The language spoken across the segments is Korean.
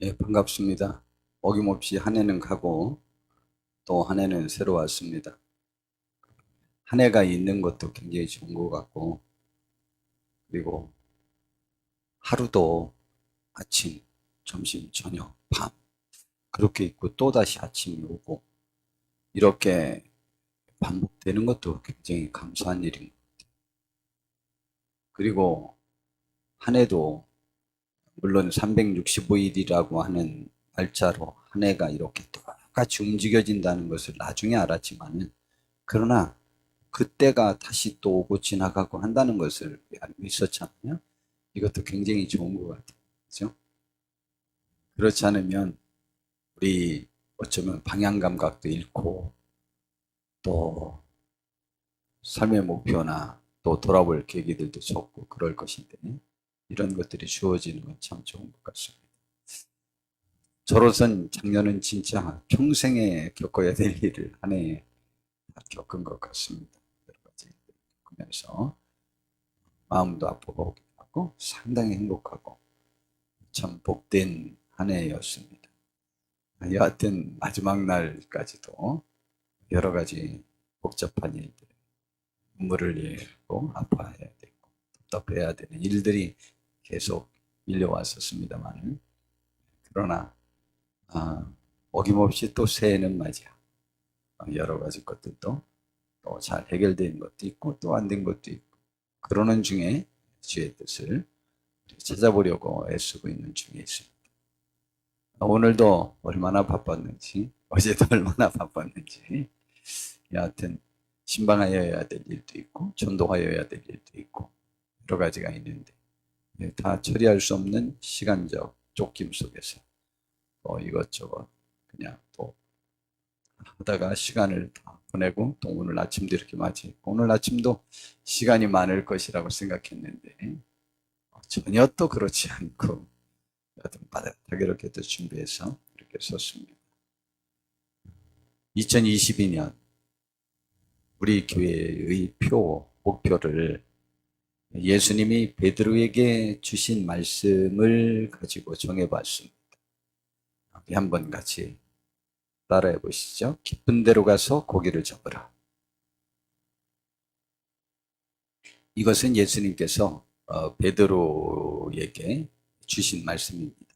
예, 반갑습니다. 어김없이 한 해는 가고 또 한 해는 새로 왔습니다. 한 해가 있는 것도 굉장히 좋은 것 같고, 그리고 하루도 아침, 점심, 저녁, 밤 그렇게 있고 또다시 아침이 오고 이렇게 반복되는 것도 굉장히 감사한 일인 것 같아요. 그리고 한 해도 물론 365일이라고 하는 날짜로 한 해가 이렇게 똑같이 움직여진다는 것을 나중에 알았지만은, 그러나 그때가 다시 또 오고 지나가고 한다는 것을 알고 있었잖아요. 이것도 굉장히 좋은 것 같아요. 그죠? 그렇지 않으면 우리 어쩌면 방향 감각도 잃고 또 삶의 목표나 또 돌아볼 계기들도 적고 그럴 것인데, 이런 것들이 주어지는 건 참 좋은 것 같습니다. 저로선 작년은 진짜 평생에 겪어야 될 일을 한 해에 다 겪은 것 같습니다. 여러 가지 겪으면서 마음도 아프고 하고 상당히 행복하고 참 복된 한 해였습니다. 여하튼 마지막 날까지도 여러 가지 복잡한 일들, 눈물을 흘리고 아파해야 되고 답답해야 되는 일들이 계속 밀려왔었습니다만, 그러나 어김없이 또 새해는 맞이야. 여러 가지 것들도 또 잘 해결된 것도 있고 또 안 된 것도 있고, 그러는 중에 주의 뜻을 찾아보려고 애쓰고 있는 중에 있습니다. 오늘도 얼마나 바빴는지, 어제도 얼마나 바빴는지, 여하튼 신방하여야 될 일도 있고 전도하여야 될 일도 있고 여러 가지가 있는데, 다 처리할 수 없는 시간적 쫓김 속에서 또 이것저것 그냥 또 하다가 시간을 다 보내고, 또 오늘 아침도 이렇게 맞이했고, 오늘 아침도 시간이 많을 것이라고 생각했는데 전혀 또 그렇지 않고, 여하튼 바닥하게 이렇게 또 준비해서 이렇게 섰습니다. 2022년 우리 교회의 목표를 예수님이 베드로에게 주신 말씀을 가지고 정해봤습니다. 우리 한번 같이 따라해 보시죠. 깊은 데로 가서 고기를 잡으라. 이것은 예수님께서 베드로에게 주신 말씀입니다.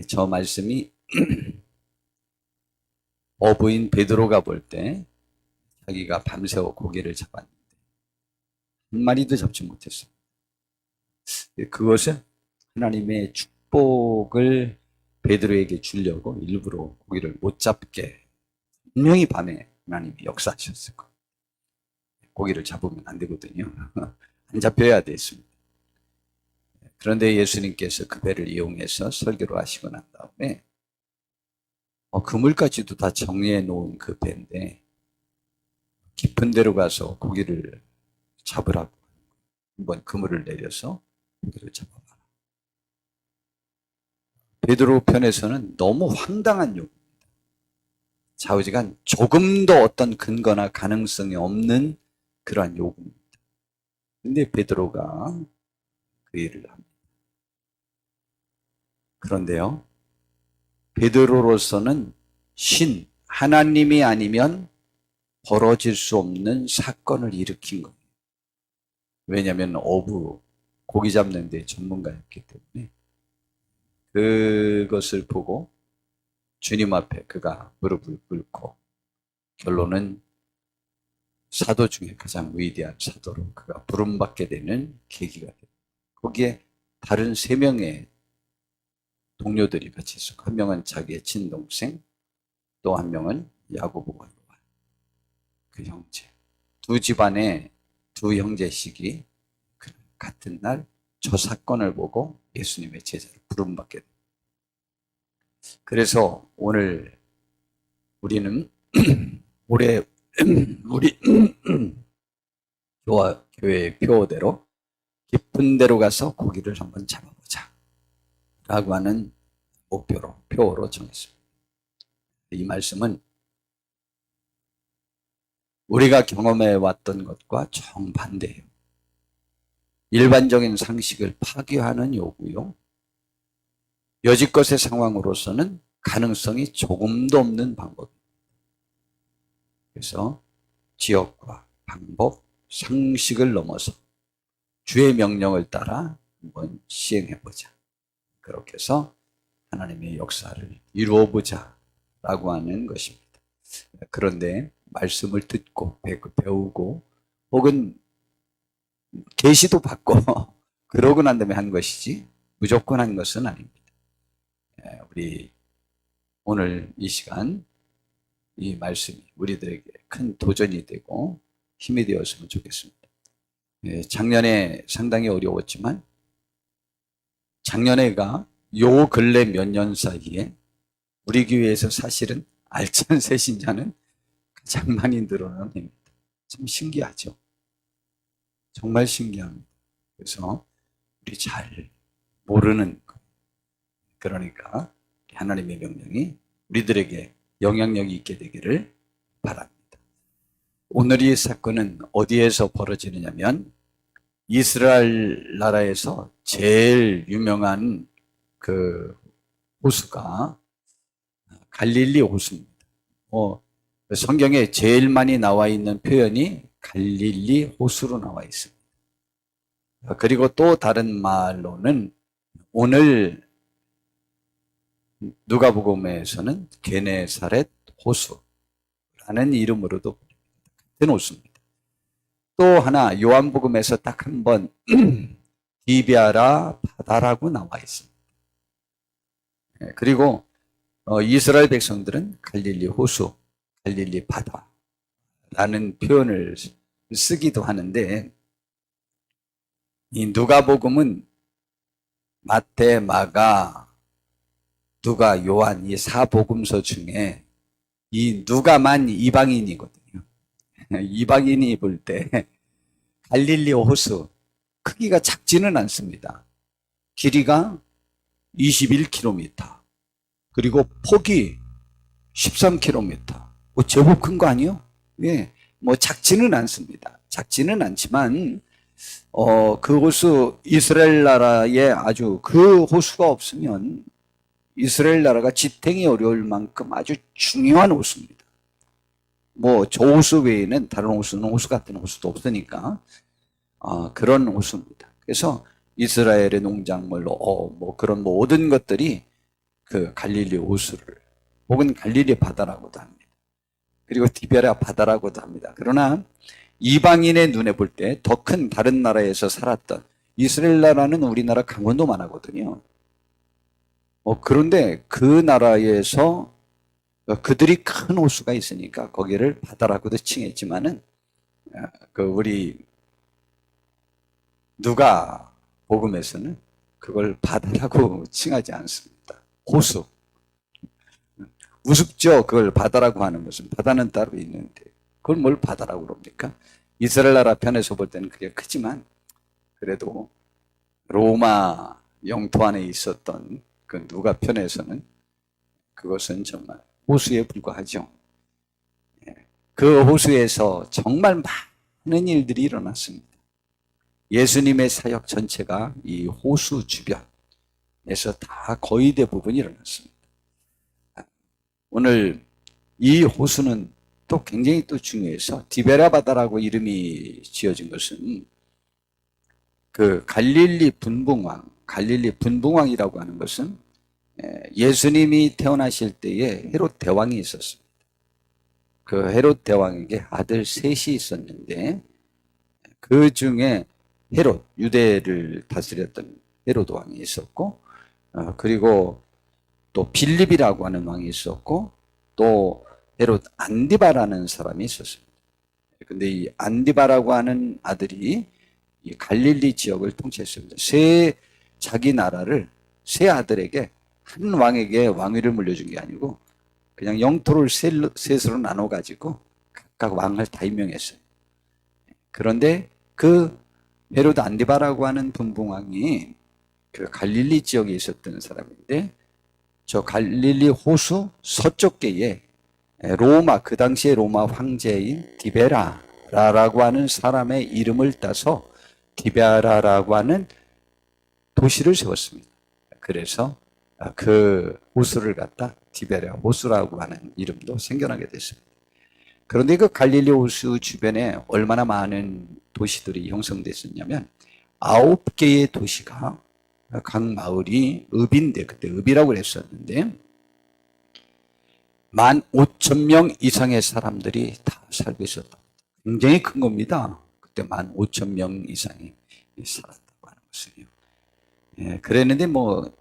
저 말씀이 어부인 베드로가 볼 때 자기가 밤새워 고기를 잡았는데 한 마리도 잡지 못했어요. 그것은 하나님의 축복을 베드로에게 주려고 일부러 고기를 못 잡게 분명히 밤에 하나님이 역사하셨을 거예요. 고기를 잡으면 안 되거든요. 안 잡혀야 됐습니다. 그런데 예수님께서 그 배를 이용해서 설교를 하시고 난 다음에 그물까지도 다 정리해 놓은 그 배인데 깊은 데로 가서 고기를 잡으라고 한번 그물을 내려서 고기를 잡아봐라. 베드로 편에서는 너무 황당한 요구, 좌우지간 조금도 어떤 근거나 가능성이 없는 그러한 요구입니다. 근데 베드로가 그 일을 합니다. 그런데요, 베드로로서는 하나님이 아니면 벌어질 수 없는 사건을 일으킨 거예요. 왜냐하면 고기 잡는 데 전문가였기 때문에 그것을 보고 주님 앞에 그가 무릎을 꿇고, 결론은 사도 중에 가장 위대한 사도로 그가 부름받게 되는 계기가 됩니다. 거기에 다른 세 명의 동료들이 같이 있었고, 한 명은 자기의 친동생, 또 한 명은 야고보와 요한, 그 형제. 두 집안의 두 형제식이 같은 날 저 사건을 보고 예수님의 제자로 부름받게 됩니다. 그래서 오늘 우리는 올해 우리 교회의 표어대로 깊은 데로 가서 고기를 한번 잡아보자 라고 하는 표어로 정했습니다. 이 말씀은 우리가 경험해 왔던 것과 정반대예요. 일반적인 상식을 파괴하는 요구요. 여지껏의 상황으로서는 가능성이 조금도 없는 방법입니다. 그래서 지역과 방법, 상식을 넘어서 주의 명령을 따라 한번 시행해보자. 그렇게 해서 하나님의 역사를 이루어보자 라고 하는 것입니다. 그런데 말씀을 듣고 배우고 혹은 계시도 받고 그러고 난 다음에 한 것이지 무조건 한 것은 아닙니다. 우리 오늘 이 시간 이 말씀이 우리들에게 큰 도전이 되고 힘이 되었으면 좋겠습니다. 작년에 상당히 어려웠지만 작년에가 요 근래 몇 년 사이에 우리 교회에서 사실은 알찬 새신자는 가장 많이 늘어난 해입니다. 참 신기하죠. 정말 신기합니다. 그래서 우리 잘 모르는 것. 그러니까 하나님의 명령이 우리들에게 영향력이 있게 되기를 바랍니다. 오늘 이 사건은 어디에서 벌어지느냐면 이스라엘 나라에서 제일 유명한 그 호수가 갈릴리 호수입니다. 성경에 제일 많이 나와 있는 표현이 갈릴리 호수로 나와 있습니다. 그리고 또 다른 말로는 오늘 누가복음에서는 게네사렛 호수라는 이름으로도 같은 호수입니다. 또 하나 요한복음에서 딱 한 번 디비아라 바다라고 나와 있습니다. 그리고 이스라엘 백성들은 갈릴리 호수, 갈릴리 바다라는 표현을 쓰기도 하는데 이 누가복음은 마태, 마가, 누가, 요한 이 사복음서 중에 이 누가만 이방인이거든요. 이방인이 볼 때 갈릴리 호수 크기가 작지는 않습니다. 길이가 21km 그리고 폭이 13km 제법 큰 거 아니에요? 예, 작지는 않습니다. 작지는 않지만 그 호수 이스라엘 나라에 아주 그 호수가 없으면 이스라엘 나라가 지탱이 어려울 만큼 아주 중요한 호수입니다. 저 호수 외에는 다른 호수는 호수 같은 호수도 없으니까 그런 호수입니다. 그래서 이스라엘의 농작물, 그런 모든 것들이 그 갈릴리 호수를 혹은 갈릴리 바다라고도 합니다. 그리고 디베라 바다라고도 합니다. 그러나 이방인의 눈에 볼 때 더 큰 다른 나라에서 살았던 이스라엘 나라는 우리나라 강원도만 하거든요. 그런데 그 나라에서 그들이 큰 호수가 있으니까 거기를 바다라고도 칭했지만은 우리 누가 복음에서는 그걸 바다라고 칭하지 않습니다. 호수. 우습죠. 그걸 바다라고 하는 것은. 바다는 따로 있는데 그걸 뭘 바다라고 그럽니까? 이스라엘 나라 편에서 볼 때는 그게 크지만 그래도 로마 영토 안에 있었던 그 누가 편에서는 그것은 정말 호수에 불과하죠. 그 호수에서 정말 많은 일들이 일어났습니다. 예수님의 사역 전체가 이 호수 주변에서 다 거의 대부분 일어났습니다. 오늘 이 호수는 또 굉장히 또 중요해서 디베라 바다라고 이름이 지어진 것은 그 갈릴리 분봉왕이라고 하는 것은 예수님이 태어나실 때에 헤롯 대왕이 있었습니다. 그 헤롯 대왕에게 아들 셋이 있었는데 그 중에 헤롯, 유대를 다스렸던 헤롯 왕이 있었고 그리고 또 빌립이라고 하는 왕이 있었고 또 헤롯 안디바라는 사람이 있었습니다. 근데 이 안디바라고 하는 아들이 이 갈릴리 지역을 통치했습니다. 자기 나라를 세 아들에게 한 왕에게 왕위를 물려준 게 아니고 그냥 영토를 셋으로 나눠 가지고 각각 왕을 다 임명했어요. 그런데 그 헤롯 안디바라고 하는 분봉왕이 그 갈릴리 지역에 있었던 사람인데 저 갈릴리 호수 서쪽계에 그 당시에 로마 황제인 디베라라고 하는 사람의 이름을 따서 디베라라고 하는 도시를 세웠습니다. 그래서 그 호수를 갖다 디베랴 호수라고 하는 이름도 생겨나게 됐습니다. 그런데 그 갈릴리 호수 주변에 얼마나 많은 도시들이 형성됐었냐면 9개의 도시가 각 마을이 읍인데 그때 읍이라고 그랬었는데 15,000명 이상의 사람들이 다 살고 있었다. 굉장히 큰 겁니다. 그때 15,000명 이상이 살았다고 하는 것은요. 예, 그랬는데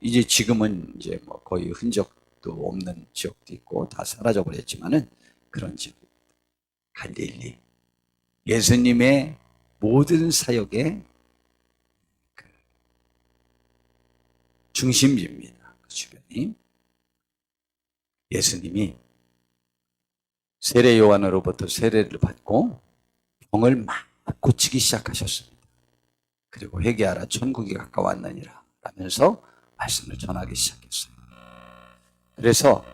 이제 지금은 이제 거의 흔적도 없는 지역도 있고 다 사라져 버렸지만은 그런 지역. 갈릴리. 예수님의 모든 사역의 중심지입니다. 그 주변이. 예수님이 세례 요한으로부터 세례를 받고 병을 막 고치기 시작하셨습니다. 그리고 회개하라 천국이 가까웠느니라 라면서 말씀을 전하기 시작했어요. 그래서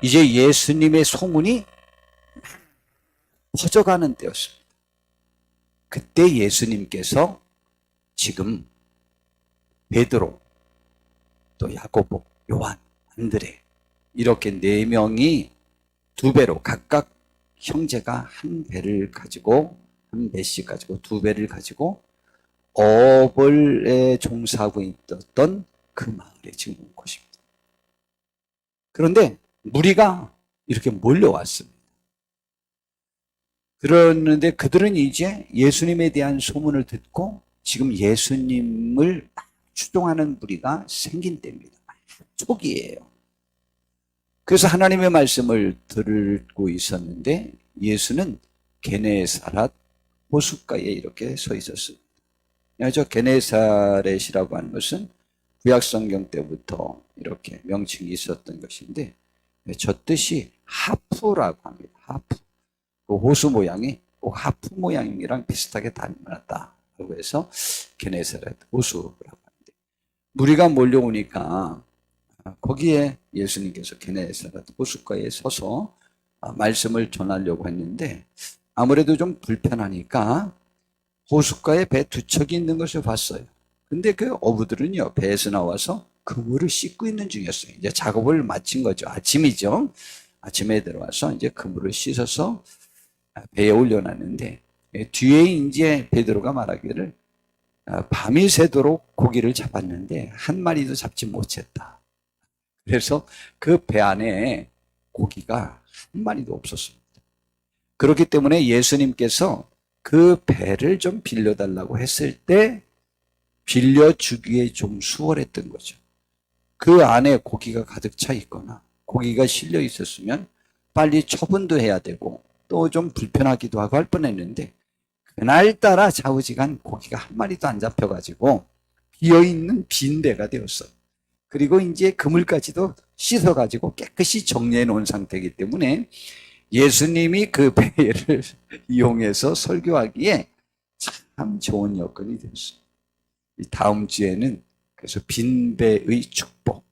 이제 예수님의 소문이 퍼져가는 때였습니다. 그때 예수님께서 지금 베드로, 또 야고보, 요한, 안드레 이렇게 4명이 2배로 각각 형제가 한 배를 가지고 한 배씩 가지고 2배를 가지고 어벌에 종사하고 있었던 그 마을에 지금 온 것입니다. 그런데 무리가 이렇게 몰려왔습니다. 그러는데 그들은 이제 예수님에 대한 소문을 듣고 지금 예수님을 추종하는 무리가 생긴 때입니다. 초기예요. 그래서 하나님의 말씀을 듣고 있었는데 예수는 게네사렛 호숫가에 이렇게 서 있었습니다. 저 게네사렛이라고 하는 것은 구약성경 때부터 이렇게 명칭이 있었던 것인데 저 뜻이 하프라고 합니다. 하프. 그 호수 모양이 꼭 하프 모양이랑 비슷하게 닮았다고 해서 게네사렛 호수라고 하는데 무리가 몰려오니까 거기에 예수님께서 게네사렛 호숫가에 서서 말씀을 전하려고 했는데 아무래도 좀 불편하니까 호숫가에 배 2척이 있는 것을 봤어요. 근데 그 어부들은요 배에서 나와서 그물을 씻고 있는 중이었어요. 이제 작업을 마친 거죠. 아침이죠. 아침에 들어와서 이제 그물을 씻어서 배에 올려놨는데 뒤에 이제 베드로가 말하기를 밤이 새도록 고기를 잡았는데 한 마리도 잡지 못했다. 그래서 그 배 안에 고기가 한 마리도 없었습니다. 그렇기 때문에 예수님께서 그 배를 좀 빌려달라고 했을 때 빌려주기에 좀 수월했던 거죠. 그 안에 고기가 가득 차 있거나 고기가 실려 있었으면 빨리 처분도 해야 되고 또 좀 불편하기도 하고 할 뻔했는데 그날따라 좌우지간 고기가 한 마리도 안 잡혀가지고 비어있는 빈 배가 되었어요. 그리고 이제 그물까지도 씻어가지고 깨끗이 정리해 놓은 상태이기 때문에 예수님이 그 배를 이용해서 설교하기에 참 좋은 여건이 됐어요. 다음 주에는 그래서 빈 배의 축복,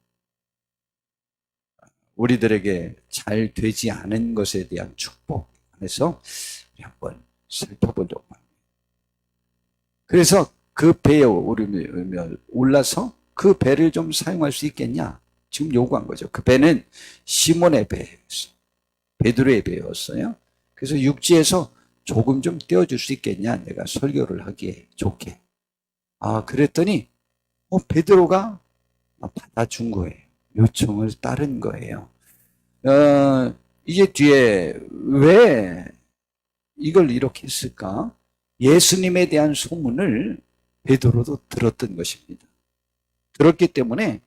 우리들에게 잘 되지 않은 것에 대한 축복 안에서 우리 한번 살펴보려고 합니다. 그래서 그 배에 올라서 그 배를 좀 사용할 수 있겠냐? 지금 요구한 거죠. 그 배는 시몬의 배였어요. 베드로의 배였어요. 그래서 육지에서 조금 좀 떼어줄 수 있겠냐? 내가 설교를 하기에 좋게. 그랬더니 베드로가 받아준 거예요. 요청을 따른 거예요. 이제 뒤에 왜 이걸 이렇게 했을까? 예수님에 대한 소문을 베드로도 들었던 것입니다. 들었기 때문에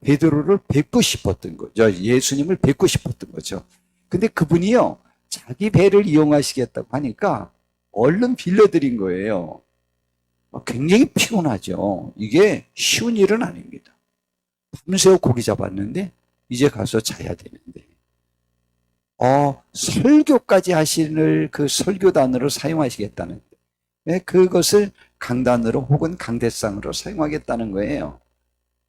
베드로를 뵙고 싶었던 거죠. 예수님을 뵙고 싶었던 거죠. 근데 그분이요, 자기 배를 이용하시겠다고 하니까 얼른 빌려드린 거예요. 굉장히 피곤하죠. 이게 쉬운 일은 아닙니다. 밤새워 고기 잡았는데 이제 가서 자야 되는데 설교까지 하시는 그 설교단으로 사용하시겠다는데 그것을 강단으로 혹은 강대상으로 사용하겠다는 거예요.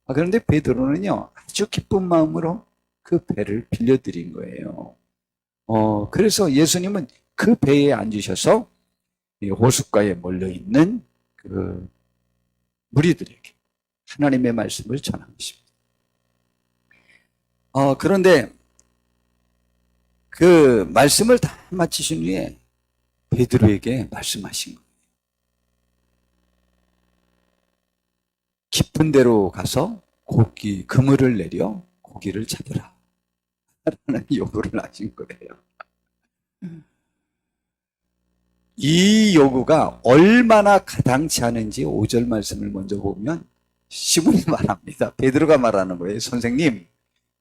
그런데 베드로는요 아주 기쁜 마음으로 그 배를 빌려드린 거예요. 그래서 예수님은 그 배에 앉으셔서 호숫가에 몰려있는 그 무리들에게 하나님의 말씀을 전한 것입니다. 그런데 그 말씀을 다 마치신 후에 베드로에게 말씀하신 거예요. 깊은 데로 가서 그물을 내려 고기를 잡으라 라는 요구를 하신 거예요. 이 요구가 얼마나 가당치 않은지 5절 말씀을 먼저 보면 시몬이 말합니다. 베드로가 말하는 거예요. 선생님,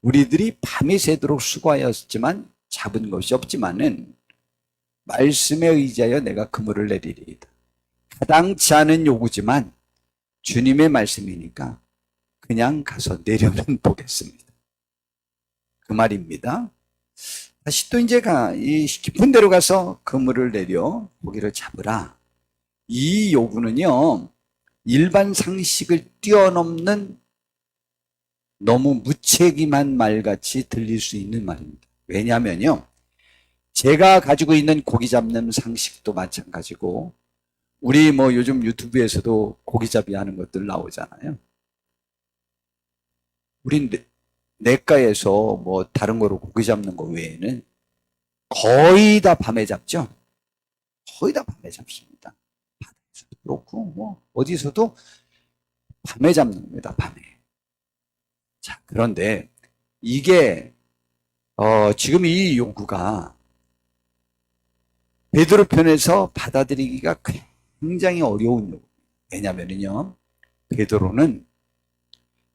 우리들이 밤이 새도록 수고하였지만 잡은 것이 없지만은 말씀에 의지하여 내가 그물을 내리리이다. 가당치 않은 요구지만 주님의 말씀이니까 그냥 가서 내려는 보겠습니다. 그 말입니다. 다시 또 이제 이 깊은 데로 가서 그물을 내려 고기를 잡으라. 이 요구는요, 일반 상식을 뛰어넘는 너무 무책임한 말같이 들릴 수 있는 말입니다. 왜냐하면요, 제가 가지고 있는 고기 잡는 상식도 마찬가지고, 우리 요즘 유튜브에서도 고기잡이 하는 것들 나오잖아요. 우린 냇가에서 다른 거로 고기 잡는 거 외에는 거의 다 밤에 잡죠. 거의 다 밤에 잡습니다. 바다에서도 그렇고 어디서도 밤에 잡는 겁니다. 밤에. 자, 그런데 이게 지금 이 요구가 베드로 편에서 받아들이기가 굉장히 어려운 요구. 왜냐면은요, 베드로는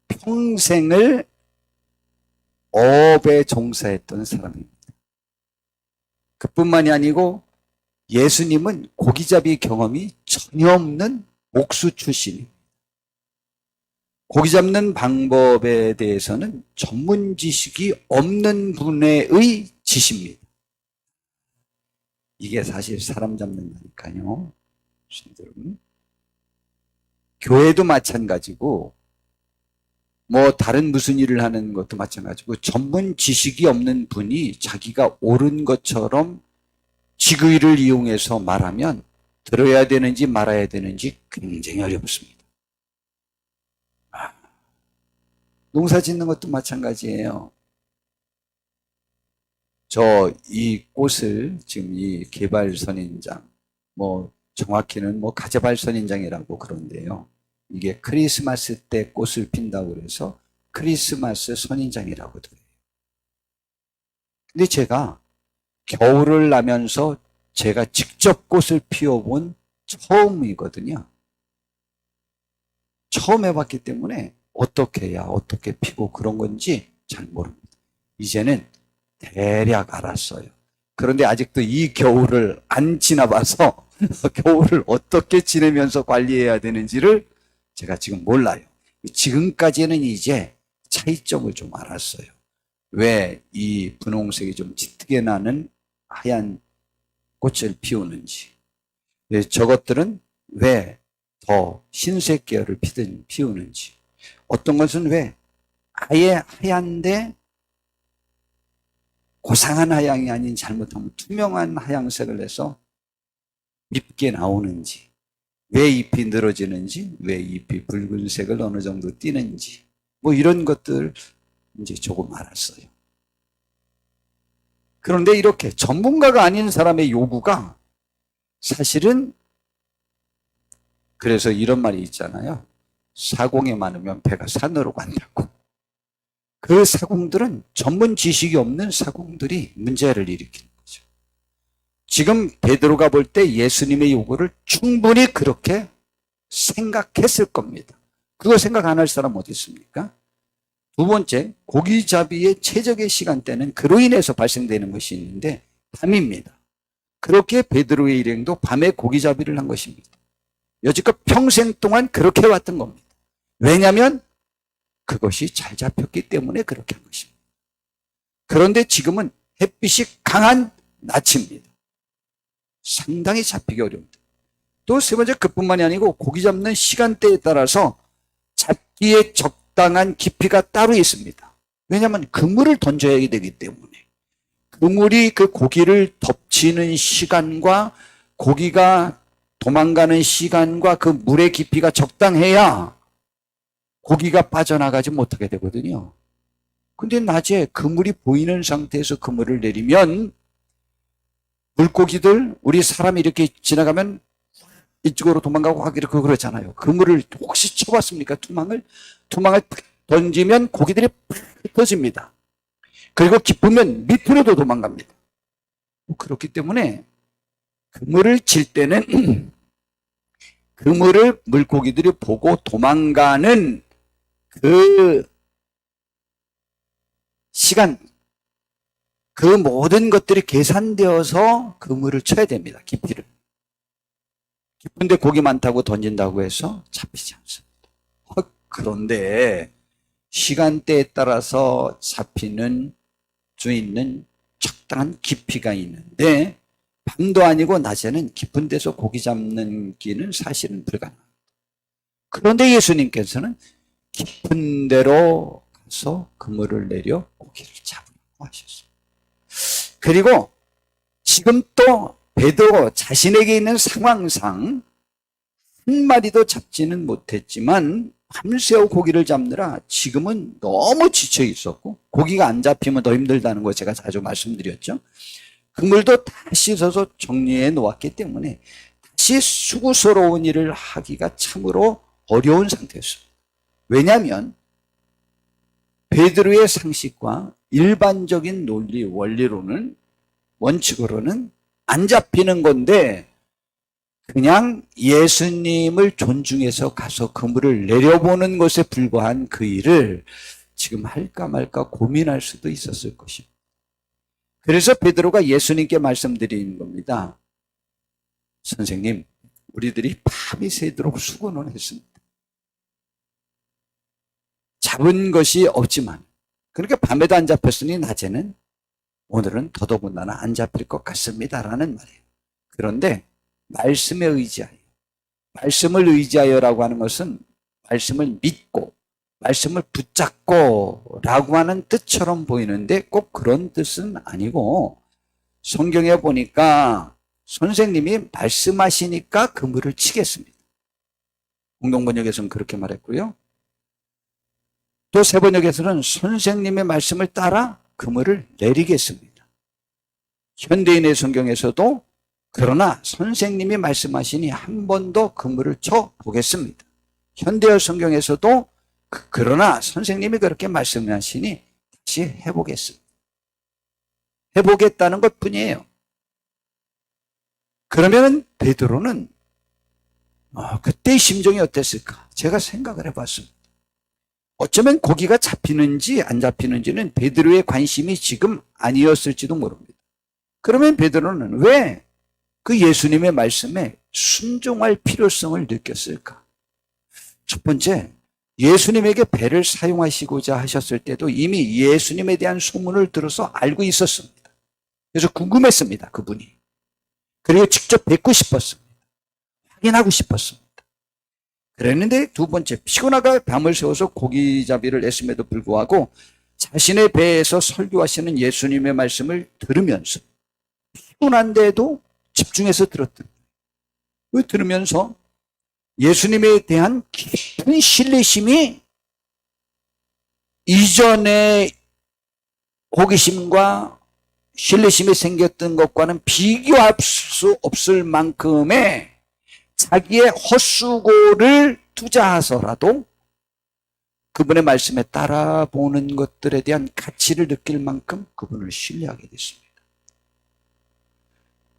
평생을 어업에 종사했던 사람입니다. 그뿐만이 아니고 예수님은 고기잡이 경험이 전혀 없는 목수 출신입니다. 고기 잡는 방법에 대해서는 전문 지식이 없는 분의 지시입니다. 이게 사실 사람 잡는다니까요. 여러분. 교회도 마찬가지고 다른 무슨 일을 하는 것도 마찬가지고 전문 지식이 없는 분이 자기가 옳은 것처럼 직위를 이용해서 말하면 들어야 되는지 말아야 되는지 굉장히 어렵습니다. 농사 짓는 것도 마찬가지예요. 이 꽃을 지금 이 개발 선인장, 정확히는 가재발 선인장이라고 그러는데요. 이게 크리스마스 때 꽃을 핀다고 그래서 크리스마스 선인장이라고도 해요. 근데 제가 겨울을 나면서 제가 직접 꽃을 피워본 처음이거든요. 처음 해봤기 때문에 어떻게 해야 어떻게 피고 그런 건지 잘 모릅니다. 이제는 대략 알았어요. 그런데 아직도 이 겨울을 안 지나봐서 겨울을 어떻게 지내면서 관리해야 되는지를 제가 지금 몰라요. 지금까지는 이제 차이점을 좀 알았어요. 왜 이 분홍색이 좀 짙게 나는 하얀 꽃을 피우는지, 저것들은 왜 더 흰색 계열을 피우는지, 어떤 것은 왜 아예 하얀데 고상한 하양이 아닌 잘못하면 투명한 하양색을 내서 밉게 나오는지, 왜 잎이 늘어지는지, 왜 잎이 붉은색을 어느 정도 띠는지, 이런 것들 이제 조금 알았어요. 그런데 이렇게 전문가가 아닌 사람의 요구가 사실은, 그래서 이런 말이 있잖아요. 사공이 많으면 배가 산으로 간다고. 그 사공들은 전문 지식이 없는 사공들이 문제를 일으키는 거죠. 지금 베드로가 볼 때 예수님의 요구를 충분히 그렇게 생각했을 겁니다. 그거 생각 안 할 사람 어디 있습니까? 두 번째, 고기잡이의 최적의 시간대는 그로 인해서 발생되는 것이 있는데 밤입니다. 그렇게 베드로의 일행도 밤에 고기잡이를 한 것입니다. 여지껏 평생 동안 그렇게 왔던 겁니다. 왜냐하면 그것이 잘 잡혔기 때문에 그렇게 한 것입니다. 그런데 지금은 햇빛이 강한 낮입니다. 상당히 잡히기 어려웁니다. 또 세 번째, 그뿐만이 아니고 고기 잡는 시간대에 따라서 잡기에 적당한 깊이가 따로 있습니다. 왜냐하면 그물을 던져야 되기 때문에. 그물이 그 고기를 덮치는 시간과 고기가 도망가는 시간과 그 물의 깊이가 적당해야 고기가 빠져나가지 못하게 되거든요. 근데 낮에 그물이 보이는 상태에서 그물을 내리면 물고기들, 우리 사람이 이렇게 지나가면 이쪽으로 도망가고 하기로 그러잖아요. 그물을 혹시 쳐봤습니까? 투망을 던지면 고기들이 흩어집니다. 그리고 깊으면 밑으로도 도망갑니다. 그렇기 때문에 그물을 칠 때는 그물을 물고기들이 보고 도망가는 그 시간, 그 모든 것들이 계산되어서 그물을 쳐야 됩니다. 깊이를. 깊은데 고기 많다고 던진다고 해서 잡히지 않습니다. 그런데 시간대에 따라서 잡히는 수 있는 적당한 깊이가 있는데 밤도 아니고 낮에는 깊은 데서 고기 잡는 기는 사실은 불가능합니다. 그런데 예수님께서는 깊은 데로 가서 그물을 내려 고기를 잡으라고 하셨습니다. 그리고 지금 또 베드로 자신에게 있는 상황상 한 마리도 잡지는 못했지만 밤새워 고기를 잡느라 지금은 너무 지쳐 있었고 고기가 안 잡히면 더 힘들다는 거 제가 자주 말씀드렸죠. 그물도 다 씻어서 정리해 놓았기 때문에 다시 수고스러운 일을 하기가 참으로 어려운 상태였습니다. 왜냐하면 베드로의 상식과 일반적인 논리 원리로는 원칙으로는 안 잡히는 건데 그냥 예수님을 존중해서 가서 그물을 내려보는 것에 불과한 그 일을 지금 할까 말까 고민할 수도 있었을 것입니다. 그래서 베드로가 예수님께 말씀드리는 겁니다. 선생님, 우리들이 밤이 새도록 수고는 했습니다. 잡은 것이 없지만 그러니까 밤에도 안 잡혔으니 낮에는 오늘은 더더군다나 안 잡힐 것 같습니다라는 말이에요. 그런데 말씀에 의지하여, 말씀을 의지하여라고 하는 것은 말씀을 믿고 말씀을 붙잡고 라고 하는 뜻처럼 보이는데 꼭 그런 뜻은 아니고 성경에 보니까 선생님이 말씀하시니까 그물을 치겠습니다. 공동번역에서는 그렇게 말했고요. 또 새 번역에서는 선생님의 말씀을 따라 그물을 내리겠습니다. 현대인의 성경에서도 그러나 선생님이 말씀하시니 한 번 더 그물을 쳐 보겠습니다. 현대어 성경에서도 그러나 선생님이 그렇게 말씀하시니 다시 해보겠습니다. 해보겠다는 것 뿐이에요. 그러면 베드로는 그때의 심정이 어땠을까? 제가 생각을 해봤습니다. 어쩌면 고기가 잡히는지 안 잡히는지는 베드로의 관심이 지금 아니었을지도 모릅니다. 그러면 베드로는 왜 그 예수님의 말씀에 순종할 필요성을 느꼈을까? 첫 번째, 예수님에게 배를 사용하시고자 하셨을 때도 이미 예수님에 대한 소문을 들어서 알고 있었습니다. 그래서 궁금했습니다, 그분이. 그리고 직접 뵙고 싶었습니다. 확인하고 싶었습니다. 그랬는데 두 번째, 피곤하가 밤을 새워서 고기잡이를 했음에도 불구하고 자신의 배에서 설교하시는 예수님의 말씀을 들으면서 피곤한데도 집중해서 들었던 거예요. 들으면서 예수님에 대한 깊은 신뢰심이 이전에 호기심과 신뢰심이 생겼던 것과는 비교할 수 없을 만큼의 자기의 헛수고를 투자해서라도 그분의 말씀에 따라보는 것들에 대한 가치를 느낄 만큼 그분을 신뢰하게 됐습니다.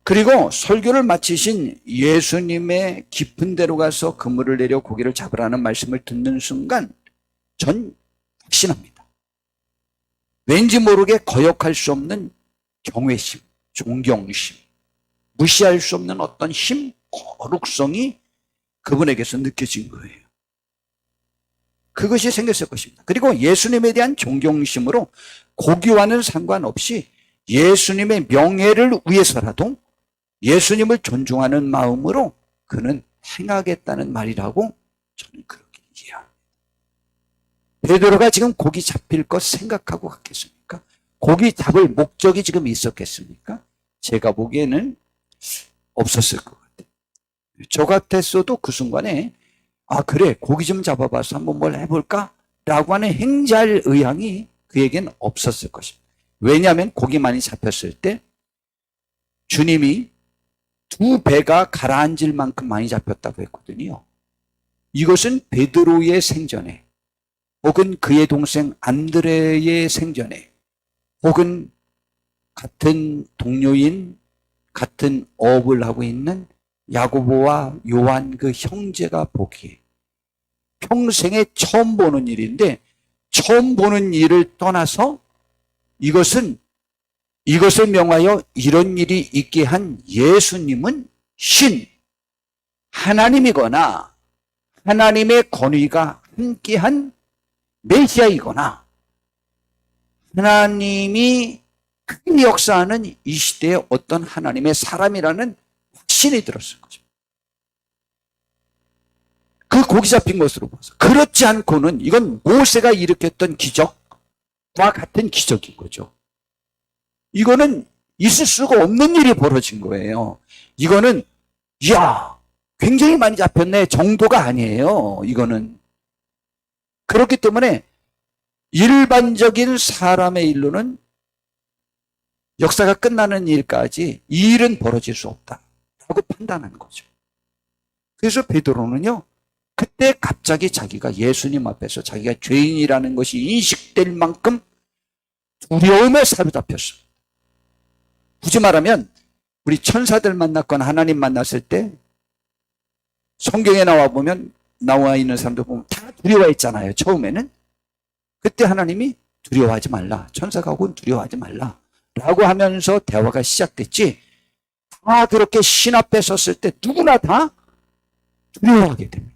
그리고 설교를 마치신 예수님의 깊은 데로 가서 그물을 내려 고기를 잡으라는 말씀을 듣는 순간 전 확신합니다. 왠지 모르게 거역할 수 없는 경외심, 존경심, 무시할 수 없는 어떤 힘, 거룩성이 그분에게서 느껴진 거예요. 그것이 생겼을 것입니다. 그리고 예수님에 대한 존경심으로 고기와는 상관없이 예수님의 명예를 위해서라도 예수님을 존중하는 마음으로 그는 행하겠다는 말이라고 저는 그렇게 이해합니다. 베드로가 지금 고기 잡힐 것 생각하고 갔겠습니까? 고기 잡을 목적이 지금 있었겠습니까? 제가 보기에는 없었을 것 같아요. 저 같았어도 그 순간에 그래 고기 좀 잡아봐서 한번 뭘 해볼까? 라고 하는 행자할 의향이 그에겐 없었을 것입니다. 왜냐하면 고기 많이 잡혔을 때 주님이 두 배가 가라앉을 만큼 많이 잡혔다고 했거든요. 이것은 베드로의 생전에, 혹은 그의 동생 안드레의 생전에, 혹은 같은 동료인, 같은 어업을 하고 있는 야고보와 요한 그 형제가 보기에 평생에 처음 보는 일인데, 처음 보는 일을 떠나서 이것을 명하여 이런 일이 있게 한 예수님은 신, 하나님이거나 하나님의 권위가 함께한 메시아이거나 하나님이 큰 역사하는 이 시대의 어떤 하나님의 사람이라는 확신이 들었을 거죠. 그 고기 잡힌 것으로 봐서. 그렇지 않고는 이건 모세가 일으켰던 기적과 같은 기적인 거죠. 이거는 있을 수가 없는 일이 벌어진 거예요. 이거는 이야 굉장히 많이 잡혔네 정도가 아니에요. 이거는. 그렇기 때문에 일반적인 사람의 일로는 역사가 끝나는 일까지 이 일은 벌어질 수 없다라고 판단한 거죠. 그래서 베드로는요, 그때 갑자기 자기가 예수님 앞에서 자기가 죄인이라는 것이 인식될 만큼 두려움에 사로잡혔어요. 굳이 말하면 우리 천사들 만났거나 하나님 만났을 때 성경에 나와 있는 사람들 보면 다 두려워했잖아요. 처음에는. 그때 하나님이 두려워하지 말라. 천사하고는 두려워하지 말라. 라고 하면서 대화가 시작됐지. 다 그렇게 신 앞에 섰을 때 누구나 다 두려워하게 됩니다.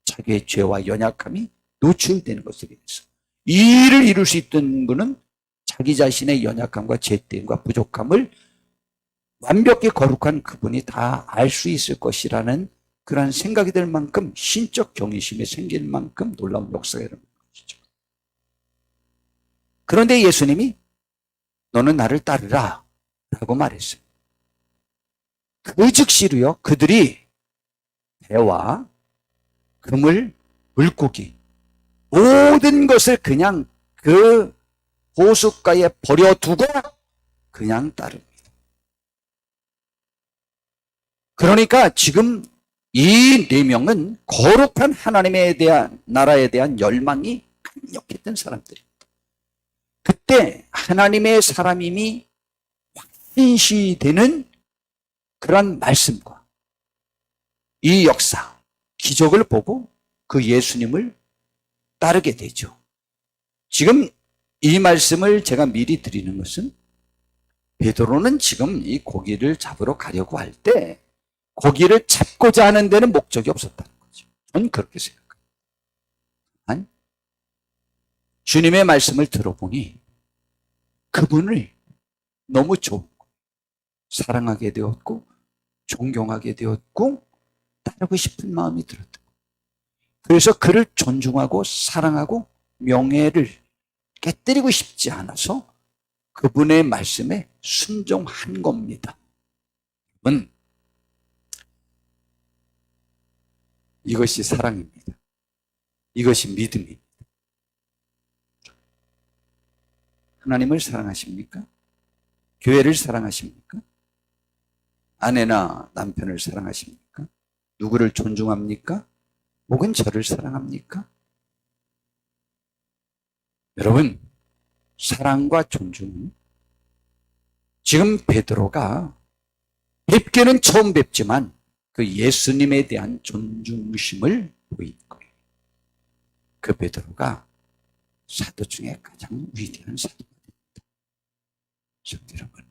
자기의 죄와 연약함이 노출되는 것에 대해서. 이 일을 이룰 수 있던 분은 자기 자신의 연약함과 죄됨과 부족함을 완벽히 거룩한 그분이 다 알 수 있을 것이라는 그런 생각이 들 만큼 신적 경외심이 생길 만큼 놀라운 역사가 일어나는 것이죠. 그런데 예수님이 너는 나를 따르라 라고 말했어요. 그 즉시로요, 그들이 배와 그물, 물고기 모든 것을 그냥 그 호숫가에 버려두고 그냥 따릅니다. 그러니까 지금 이 네 명은 거룩한 하나님에 대한 나라에 대한 열망이 강력했던 사람들입니다. 그때 하나님의 사람임이 확신시되는 그런 말씀과 이 역사, 기적을 보고 그 예수님을 따르게 되죠. 지금 이 말씀을 제가 미리 드리는 것은 베드로는 지금 이 고기를 잡으러 가려고 할 때 고기를 잡고자 하는 데는 목적이 없었다는 거죠. 저는 그렇게 생각합니다. 주님의 말씀을 들어보니 그분을 너무 좋고 사랑하게 되었고 존경하게 되었고 따르고 싶은 마음이 들었다. 그래서 그를 존중하고 사랑하고 명예를 깨뜨리고 싶지 않아서 그분의 말씀에 순종한 겁니다. 여러분, 이것이 사랑입니다. 이것이 믿음입니다. 하나님을 사랑하십니까? 교회를 사랑하십니까? 아내나 남편을 사랑하십니까? 누구를 존중합니까? 혹은 저를 사랑합니까? 여러분, 사랑과 존중은 지금 베드로가 뵙기는 처음 뵙지만 그 예수님에 대한 존중심을 보인 거예요. 그 베드로가 사도 중에 가장 위대한 사도가 됩니다. 성도 여러분,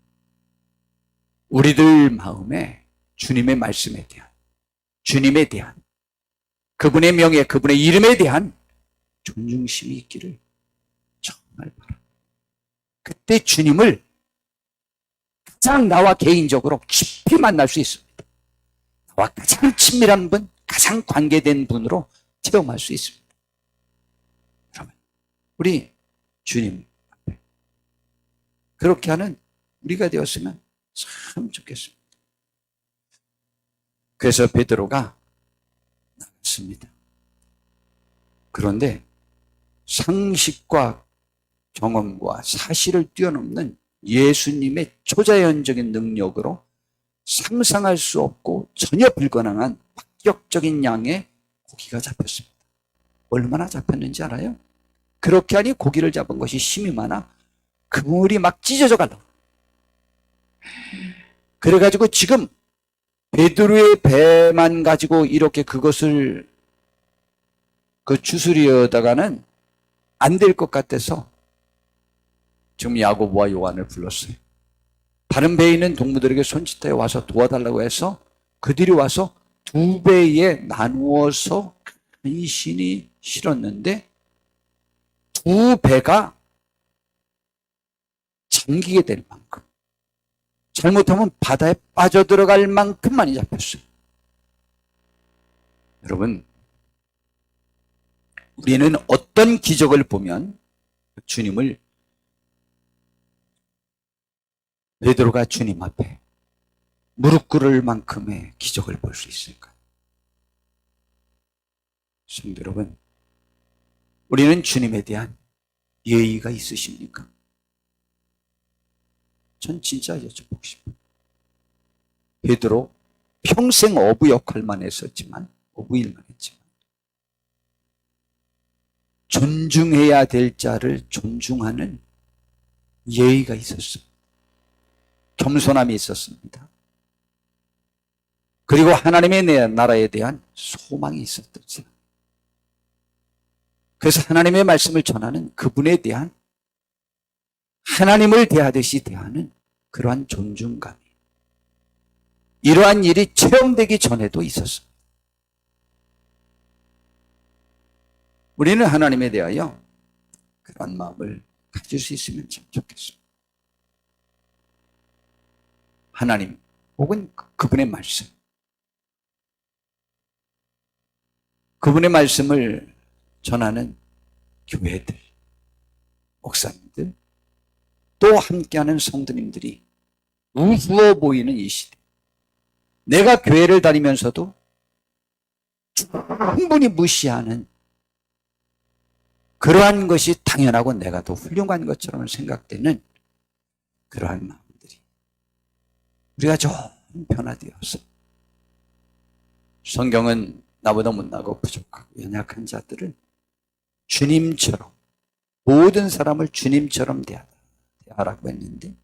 우리들 마음에 주님의 말씀에 대한, 주님에 대한, 그분의 명예, 그분의 이름에 대한 존중심이 있기를 정말 바랍니다. 그때 주님을 가장 나와 개인적으로 깊이 만날 수 있습니다. 나와 가장 친밀한 분, 가장 관계된 분으로 체험할 수 있습니다. 여러분, 우리 주님 앞에 그렇게 하는 우리가 되었으면 참 좋겠습니다. 그래서 베드로가 나갔습니다. 그런데 상식과 경험과 사실을 뛰어넘는 예수님의 초자연적인 능력으로 상상할 수 없고 전혀 불가능한 파격적인 양의 고기가 잡혔습니다. 얼마나 잡혔는지 알아요? 그렇게 하니 고기를 잡은 것이 힘이 많아 그물이 막 찢어져 가려고. 그래가지고 지금 베드로의 배만 가지고 이렇게 그것을 추스리려다가는 안 될 것 같아서 지금 야고보와 요한을 불렀어요. 다른 배에 있는 동무들에게 손짓하에 와서 도와달라고 해서 그들이 와서 두 배에 나누어서 간신히 실었는데 두 배가 잠기게 될 만큼, 잘못하면 바다에 빠져들어갈 만큼 많이 잡혔어요. 여러분, 우리는 어떤 기적을 보면 주님을, 베드로가 주님 앞에 무릎 꿇을 만큼의 기적을 볼 수 있을까요? 성도 여러분, 우리는 주님에 대한 예의가 있으십니까? 전 진짜 여쭤보고 싶어요. 베드로 평생 어부 역할만 했었지만, 어부 일만 했지만, 존중해야 될 자를 존중하는 예의가 있었어요. 겸손함이 있었습니다. 그리고 하나님의 나라에 대한 소망이 있었던 사람. 그래서 하나님의 말씀을 전하는 그분에 대한 하나님을 대하듯이 대하는 그러한 존중감이, 이러한 일이 체험되기 전에도 있었습니다. 우리는 하나님에 대하여 그런 마음을 가질 수 있으면 참 좋겠습니다. 하나님 혹은 그분의 말씀, 그분의 말씀을 전하는 교회들, 목사님들, 또 함께하는 성도님들이 우스워 보이는 이 시대, 내가 교회를 다니면서도 충분히 무시하는 그러한 것이 당연하고 내가 더 훌륭한 것처럼 생각되는 그러한 마음들이, 우리가 좀 변화되어서 성경은 나보다 못나고 부족하고 연약한 자들을 주님처럼, 모든 사람을 주님처럼 대하라고 했는데,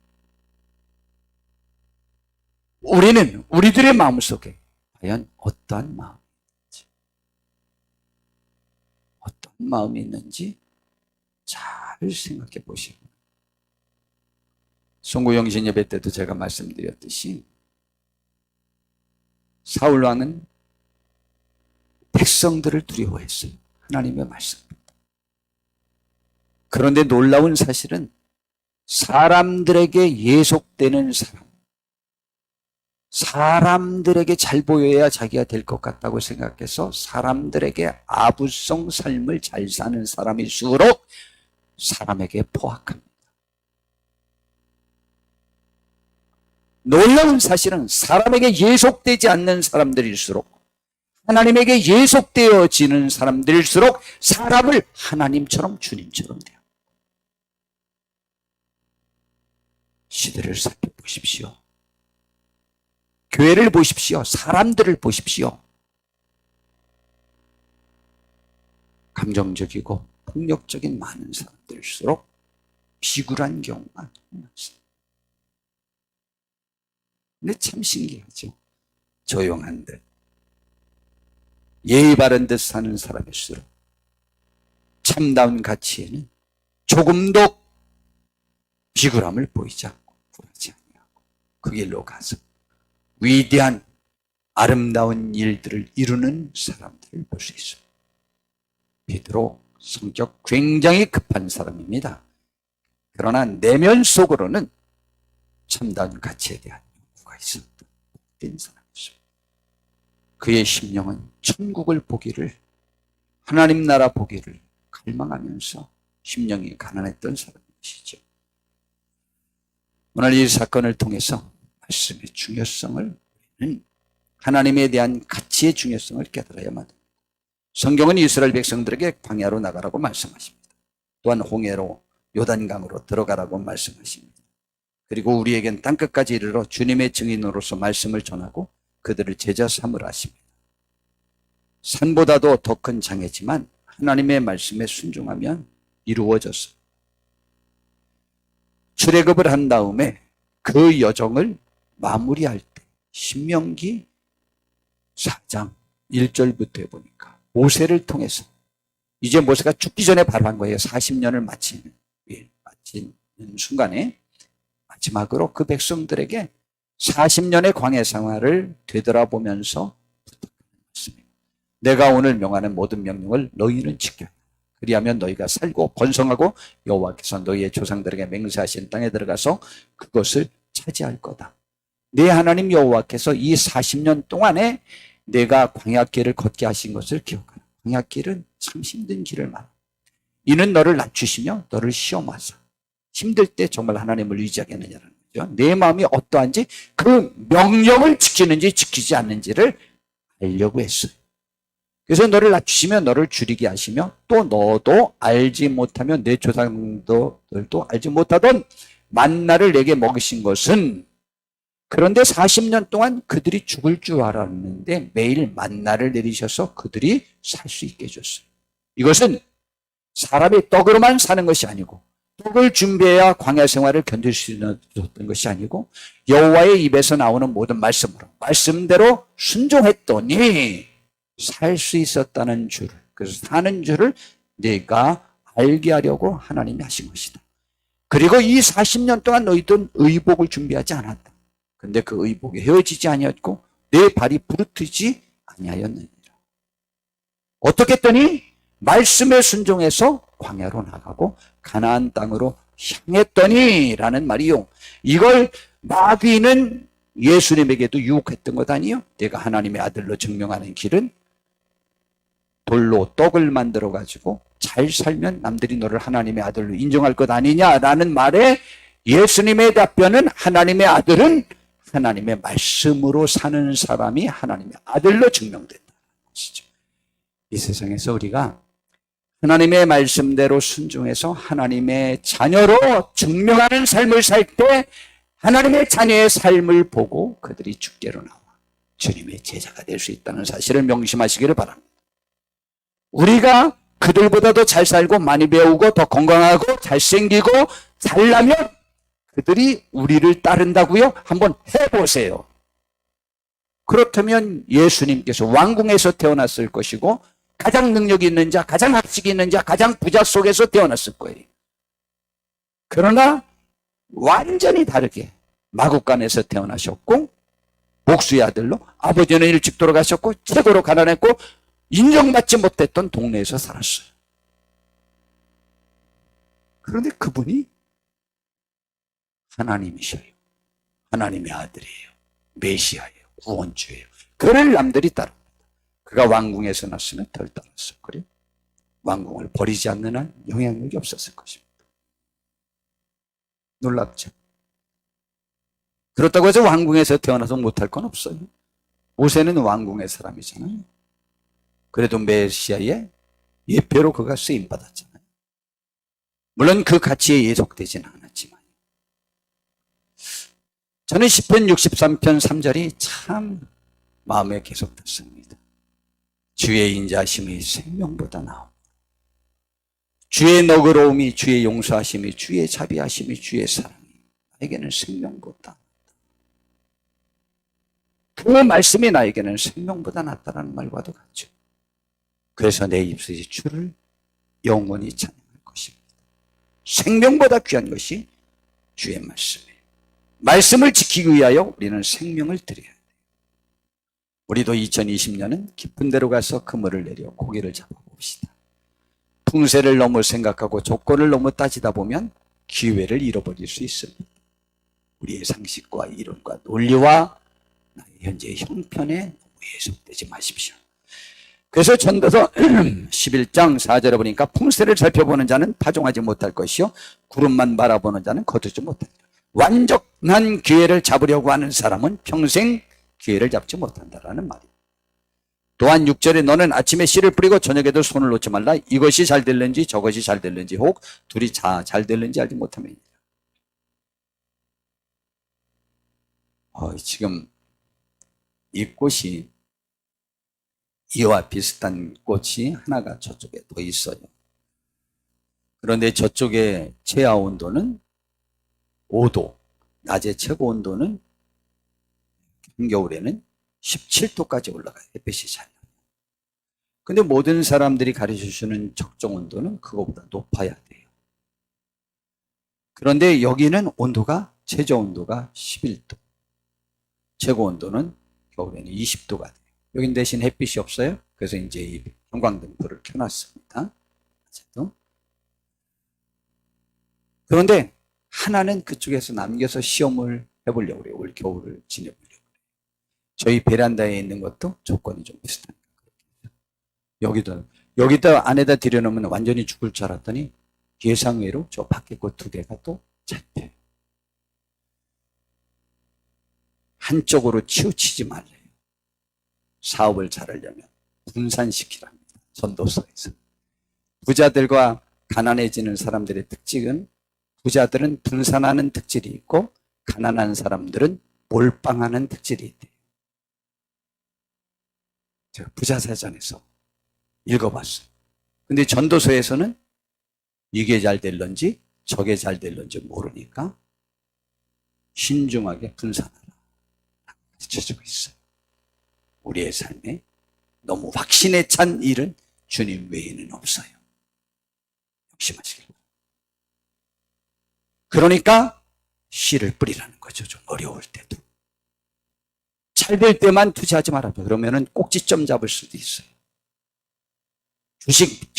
우리는 우리들의 마음속에 과연 어떠한 마음인지, 어떤 마음이 있는지 잘 생각해 보시고, 송구영신 예배 때도 제가 말씀드렸듯이 사울 왕은 백성들을 두려워했어요. 하나님의 말씀입니다. 그런데 놀라운 사실은 사람들에게 예속되는 사람, 사람들에게 잘 보여야 자기가 될 것 같다고 생각해서 사람들에게 아부성 삶을 잘 사는 사람일수록 사람에게 포악합니다. 놀라운 사실은 사람에게 예속되지 않는 사람들일수록, 하나님에게 예속되어지는 사람들일수록 사람을 하나님처럼, 주님처럼 돼요. 시대를 살펴보십시오. 교회를 보십시오. 사람들을 보십시오. 감정적이고 폭력적인 많은 사람들일수록 비굴한 경우가 많습니다. 근데 참 신기하죠. 조용한 듯, 예의 바른 듯 사는 사람일수록 참다운 가치에는 조금도 비굴함을 보이지 않고 굴하지 아니하고 그 길로 가서 위대한 아름다운 일들을 이루는 사람들을 볼 수 있어요. 베드로 성격 굉장히 급한 사람입니다. 그러나 내면 속으로는 참다운 가치에 대한 연구가 있었던 복된 사람이었습니다. 그의 심령은 천국을 보기를, 하나님 나라 보기를 갈망하면서 심령이 가난했던 사람이시죠. 오늘 이 사건을 통해서 말씀의 중요성을, 우리는 하나님에 대한 가치의 중요성을 깨달아야만 합니다. 성경은 이스라엘 백성들에게 광야로 나가라고 말씀하십니다. 또한 홍해로 요단강으로 들어가라고 말씀하십니다. 그리고 우리에겐 땅끝까지 이르러 주님의 증인으로서 말씀을 전하고 그들을 제자 삼으라 하십니다. 산보다도 더 큰 장애지만 하나님의 말씀에 순종하면 이루어졌어요. 출애굽을 한 다음에 그 여정을 마무리할 때 신명기 4장 1절부터 해보니까 모세를 통해서 이제 모세가 죽기 전에 바로 한 거예요. 40년을 마치는 순간에 마지막으로 그 백성들에게 40년의 광야 생활을 되돌아보면서 부탁하는 말씀입니다. 내가 오늘 명하는 모든 명령을 너희는 지켜라. 그리하면 너희가 살고 번성하고 여호와께서 너희의 조상들에게 맹세하신 땅에 들어가서 그것을 차지할 거다. 네 하나님 여호와께서 이 40년 동안에 내가 광야길을 걷게 하신 것을 기억하라. 광야길은 참 힘든 길을 말합니다. 이는 너를 낮추시며 너를 시험하사 힘들 때 정말 하나님을 의지하겠느냐는 거죠. 내 마음이 어떠한지 그 명령을 지키는지 지키지 않는지를 알려고 했어요. 그래서 너를 낮추시며 너를 줄이게 하시며 또 너도 알지 못하면 내 조상들도 알지 못하던 만나를 내게 먹이신 것은 그런데 40년 동안 그들이 죽을 줄 알았는데 매일 만나를 내리셔서 그들이 살 수 있게 해줬어요. 이것은 사람이 떡으로만 사는 것이 아니고 떡을 준비해야 광야 생활을 견딜 수 있는 것이 아니고 여호와의 입에서 나오는 모든 말씀대로 순종했더니 살 수 있었다는 줄을, 그래서 사는 줄을 내가 알게 하려고 하나님이 하신 것이다. 그리고 이 40년 동안 너희들은 의복을 준비하지 않았다. 근데 그 의복이 헤어지지 아니었고 내 발이 부르트지 아니하였느니라. 어떻게 했더니 말씀에 순종해서 광야로 나가고 가나안 땅으로 향했더니 라는 말이요. 이걸 마귀는 예수님에게도 유혹했던 것 아니에요? 내가 하나님의 아들로 증명하는 길은 돌로 떡을 만들어 가지고 잘 살면 남들이 너를 하나님의 아들로 인정할 것 아니냐라는 말에 예수님의 답변은 하나님의 아들은 하나님의 말씀으로 사는 사람이 하나님의 아들로 증명된다는 것이죠. 이 세상에서 우리가 하나님의 말씀대로 순종해서 하나님의 자녀로 증명하는 삶을 살 때 하나님의 자녀의 삶을 보고 그들이 주께로 나와 주님의 제자가 될 수 있다는 사실을 명심하시기를 바랍니다. 우리가 그들보다도 잘 살고 많이 배우고 더 건강하고 잘생기고 잘나면 그들이 우리를 따른다고요? 한번 해보세요. 그렇다면 예수님께서 왕궁에서 태어났을 것이고 가장 능력이 있는 자, 가장 학식이 있는 자, 가장 부자 속에서 태어났을 거예요. 그러나 완전히 다르게 마국간에서 태어나셨고 목수의 아들로 아버지는 일찍 돌아가셨고 최고로 가난했고 인정받지 못했던 동네에서 살았어요. 그런데 그분이 하나님이셔요. 하나님의 아들이에요. 메시아예요. 구원주예요. 그를 남들이 따릅니다. 그가 왕궁에서 났으면 덜 따랐을 거예요. 왕궁을 버리지 않는 한 영향력이 없었을 것입니다. 놀랍죠? 그렇다고 해서 왕궁에서 태어나서 못할 건 없어요. 모세는 왕궁의 사람이잖아요. 그래도 메시아의 예표로 그가 쓰임받았잖아요. 물론 그 가치에 예속되지는 않았지만 저는 시편 63편 3절이 참 마음에 계속 닿습니다. 주의 인자하심이 생명보다 나옵니다. 주의 너그러움이, 주의 용서하심이, 주의 자비하심이, 주의 사랑이 나에게는 생명보다 낫다. 그 말씀이 나에게는 생명보다 낫다라는 말과도 같죠. 그래서 내 입술이 주를 영원히 찬양할 것입니다. 생명보다 귀한 것이 주의 말씀이에요. 말씀을 지키기 위하여 우리는 생명을 드려야 돼요. 우리도 2020년은 깊은 데로 가서 그물을 내려 고기를 잡아봅시다. 풍세를 너무 생각하고 조건을 너무 따지다 보면 기회를 잃어버릴 수 있습니다. 우리의 상식과 이론과 논리와 나의 현재의 형편에 예속되지 마십시오. 그래서 전도서 11장 4절에 보니까 풍세를 살펴보는 자는 파종하지 못할 것이요 구름만 바라보는 자는 거두지 못한다. 완전한 기회를 잡으려고 하는 사람은 평생 기회를 잡지 못한다라는 말이에요. 또한 6절에 너는 아침에 씨를 뿌리고 저녁에도 손을 놓지 말라. 이것이 잘 될는지 저것이 잘 될는지 혹 둘이 잘 될는지 알지 못함이니라. 지금 이 꽃이 이와 비슷한 꽃이 하나가 저쪽에 더 있어요. 그런데 저쪽에 최하 온도는 5도, 낮에 최고 온도는 한겨울에는 17도까지 올라가요. 햇빛이 잘 나요. 근데 모든 사람들이 가르쳐주는 적정 온도는 그거보다 높아야 돼요. 그런데 여기는 온도가 최저 온도가 11도, 최고 온도는 겨울에는 20도가 돼요. 여긴 대신 햇빛이 없어요. 그래서 이제 이 형광등불을 켜놨습니다. 그런데 하나는 그쪽에서 남겨서 시험을 해보려고 그래요. 올 겨울을 지내보려고 그래요. 저희 베란다에 있는 것도 조건이 좀 비슷합니다. 여기다 안에다 들여놓으면 완전히 죽을 줄 알았더니 예상외로 저 밖에 것 2개가 또 잡혀요. 한쪽으로 치우치지 말래요. 사업을 잘하려면 분산시키랍니다. 전도서에서. 부자들과 가난해지는 사람들의 특징은 부자들은 분산하는 특질이 있고 가난한 사람들은 몰빵하는 특질이 있대요. 제가 부자사전에서 읽어봤어요. 근데 전도서에서는 이게 잘 될런지 저게 잘 될런지 모르니까 신중하게 분산하라 가르쳐주고 있어요. 우리의 삶에 너무 확신에 찬 일은 주님 외에는 없어요. 명심하시길 바랍니다. 그러니까 씨를 뿌리라는 거죠. 좀 어려울 때도. 잘 될 때만 투자하지 말아요. 그러면은 꼭지점 잡을 수도 있어요. 주식,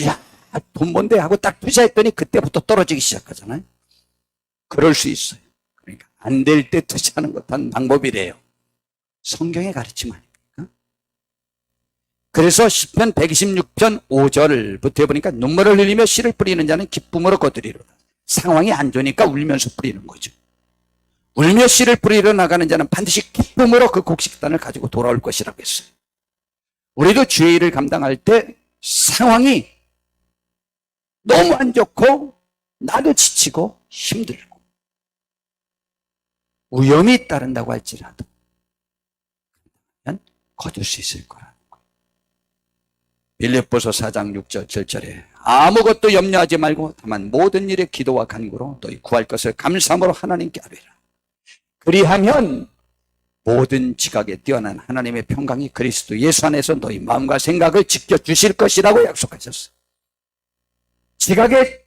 돈 번데 하고 딱 투자했더니 그때부터 떨어지기 시작하잖아요. 그럴 수 있어요. 그러니까 안 될 때 투자하는 것도 한 방법이래요. 성경의 가르침 아닙니까? 그래서 시편 126편 5절부터 해보니까 눈물을 흘리며 씨를 뿌리는 자는 기쁨으로 거두리로다. 상황이 안 좋으니까 울면서 뿌리는 거죠. 울며 씨를 뿌리러 나가는 자는 반드시 기쁨으로 그 곡식단을 가지고 돌아올 것이라고 했어요. 우리도 주의 일을 감당할 때 상황이 너무 안 좋고 나도 지치고 힘들고 위험이 따른다고 할지라도 거둘 수 있을 거라는 거예요. 빌립보서 4장 6절 7절에 아무것도 염려하지 말고 다만 모든 일에 기도와 간구로 너희 구할 것을 감사함으로 하나님께 아뢰라. 그리하면 모든 지각에 뛰어난 하나님의 평강이 그리스도 예수 안에서 너희 마음과 생각을 지켜주실 것이라고 약속하셨어요. 지각에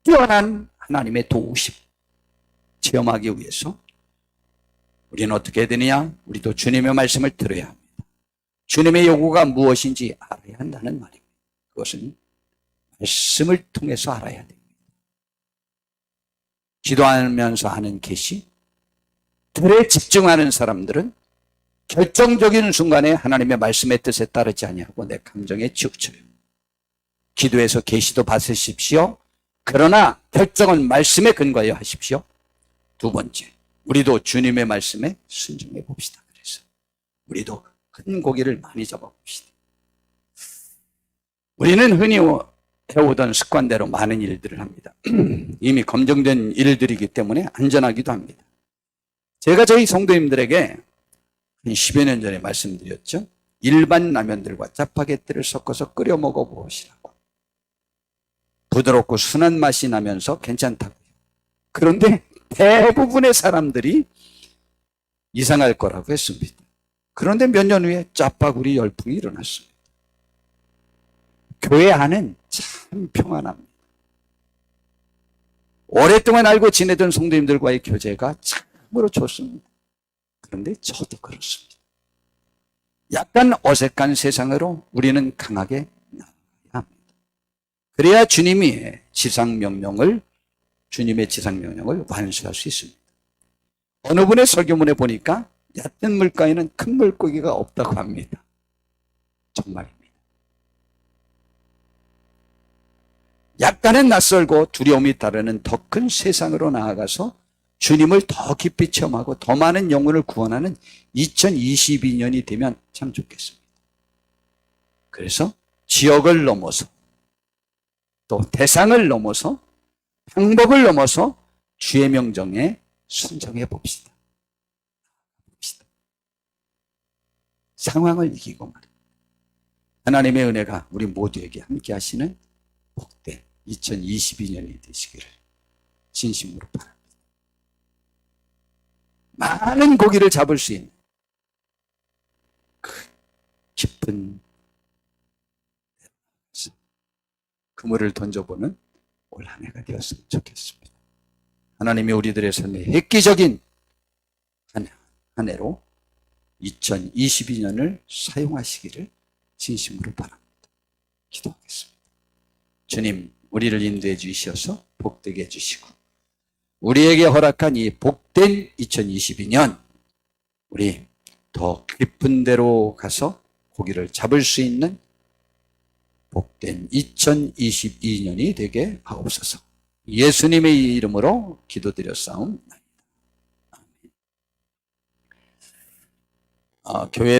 뛰어난 하나님의 도우심 체험하기 위해서 우리는 어떻게 해야 되느냐? 우리도 주님의 말씀을 들어야 합니다. 주님의 요구가 무엇인지 알아야 한다는 말입니다. 그것은 말씀을 통해서 알아야 됩니다. 기도하면서 하는 계시, 들에 집중하는 사람들은 결정적인 순간에 하나님의 말씀의 뜻에 따르지 아니하고 내 감정에 치우쳐요. 기도해서 계시도 받으십시오. 그러나 결정은 말씀에 근거하여 하십시오. 두 번째, 우리도 주님의 말씀에 순종해 봅시다. 그래서 우리도 큰 고기를 많이 잡아 봅시다. 우리는 흔히 해오던 습관대로 많은 일들을 합니다. 이미 검증된 일들이기 때문에 안전하기도 합니다. 제가 저희 성도님들에게 한 10여 년 전에 말씀드렸죠. 일반 라면들과 짜파게티를 섞어서 끓여 먹어보시라고. 부드럽고 순한 맛이 나면서 괜찮다고요. 그런데 대부분의 사람들이 이상할 거라고 했습니다. 그런데 몇 년 후에 짜파구리 열풍이 일어났습니다. 교회 안은 참 평안합니다. 오랫동안 알고 지내던 성도님들과의 교제가 참으로 좋습니다. 그런데 저도 그렇습니다. 약간 어색한 세상으로 우리는 강하게 나가야 합니다. 그래야 주님의 지상명령을 완수할 수 있습니다. 어느 분의 설교문에 보니까 얕은 물가에는 큰 물고기가 없다고 합니다. 정말입니다. 약간은 낯설고 두려움이 따르는 더 큰 세상으로 나아가서 주님을 더 깊이 체험하고 더 많은 영혼을 구원하는 2022년이 되면 참 좋겠습니다. 그래서 지역을 넘어서 또 대상을 넘어서 방법을 넘어서 주의 명령에 순종해 봅시다. 상황을 이기고 말입니다. 하나님의 은혜가 우리 모두에게 함께 하시는 복된 2022년이 되시기를 진심으로 바랍니다. 많은 고기를 잡을 수 있는 그 깊은 그물을 던져보는 올 한 해가 되었으면 좋겠습니다. 하나님이 우리들의 삶에 획기적인 한 해로 2022년을 사용하시기를 진심으로 바랍니다. 기도하겠습니다. 주님, 우리를 인도해 주셔서 복되게 해주시고 우리에게 허락한 이 복된 2022년 우리 더 깊은 데로 가서 고기를 잡을 수 있는 복된 2022년이 되게 하옵소서. 예수님의 이름으로 기도드렸사옵나이다. 교회